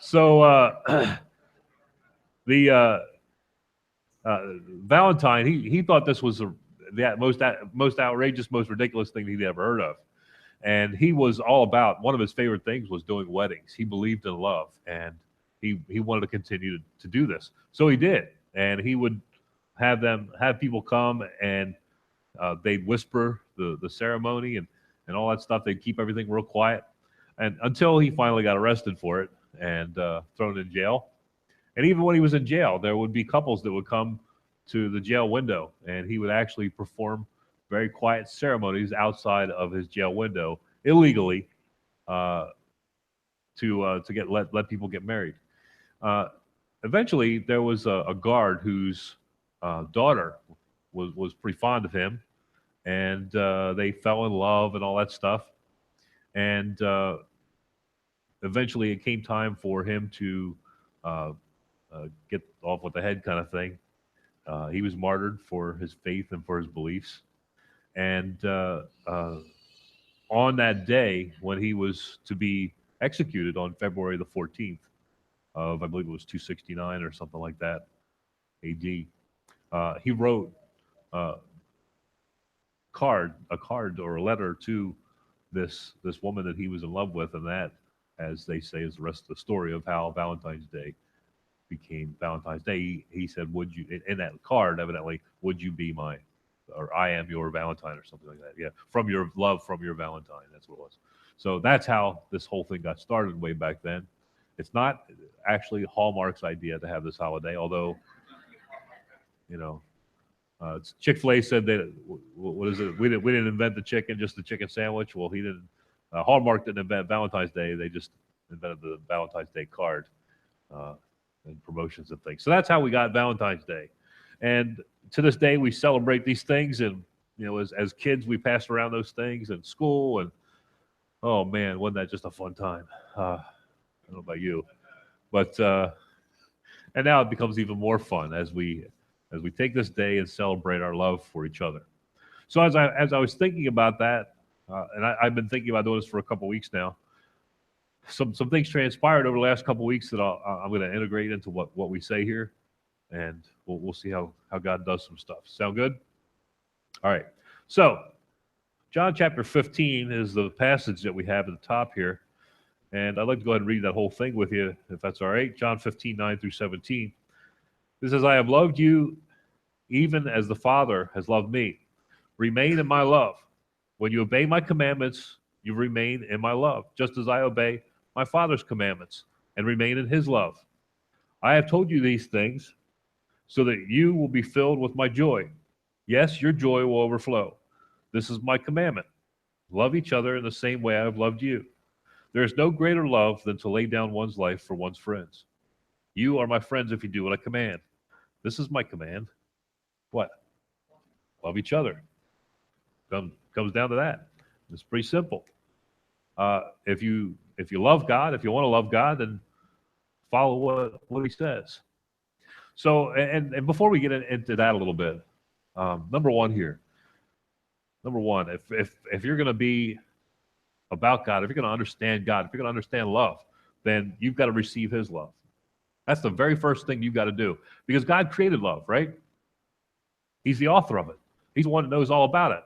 So the Valentine, he thought this was the most outrageous, most ridiculous thing he'd ever heard of, and he was all about, one of his favorite things was doing weddings. He believed in love, and he wanted to continue to do this. So he did, and he would have people come, and they'd whisper the ceremony and all that stuff. They'd keep everything real quiet, and until he finally got arrested for it and thrown in jail. And even when he was in jail, there would be couples that would come to the jail window, and he would actually perform very quiet ceremonies outside of his jail window illegally, uh, to get let people get married. Uh, Eventually, there was a guard whose daughter was pretty fond of him, and they fell in love and all that stuff. And eventually, it came time for him to uh, get off with the head, kind of thing. He was martyred for his faith and for his beliefs. And on that day, when he was to be executed on February the 14th of, I believe it was 269 or something like that, AD, he wrote uh, a card or a letter to this woman that he was in love with, and that, as they say, is the rest of the story of how Valentine's Day became Valentine's Day. He said, "Would you?" In that card, evidently, "Would you be my, or I am your Valentine," or something like that. Yeah, from your love, from your Valentine. That's what it was. So that's how this whole thing got started way back then. It's not actually Hallmark's idea to have this holiday, although you know Chick-fil-A said that, what is it? We didn't invent the chicken, just the chicken sandwich. Well, he didn't. Hallmark didn't invent Valentine's Day. They just invented the Valentine's Day card, uh, and promotions and things. So that's how we got Valentine's Day. And to this day, we celebrate these things. And as kids, we passed around those things in school. And oh man, wasn't that just a fun time? I don't know about you, but and now it becomes even more fun as we take this day and celebrate our love for each other. So as I was thinking about that, and I've been thinking about doing this for a couple of weeks now. Some things transpired over the last couple of weeks that I'm going to integrate into what we say here, and we'll see how God does some stuff. Sound good? All right. So John chapter 15 is the passage that we have at the top here, and I'd like to go ahead and read that whole thing with you, if that's all right. John 15, 9 through 17. It says, "I have loved you even as the Father has loved me. Remain in my love. When you obey my commandments, you remain in my love, just as I obey my Father's commandments and remain in his love. I have told you these things so that you will be filled with my joy. Yes, your joy will overflow. This is my commandment. Love each other in the same way I have loved you. There is no greater love than to lay down one's life for one's friends. You are my friends if you do what I command. This is my command. What? Love each other. Comes down to that. It's pretty simple. If you love God, if you want to love God, then follow what He says. So, and before we get into that a little bit, number one here, number one, if you're going to be about God, if you're going to understand God, if you're going to understand love, then you've got to receive His love. That's the very first thing you've got to do, because God created love, right? He's the author of it. He's the one that knows all about it.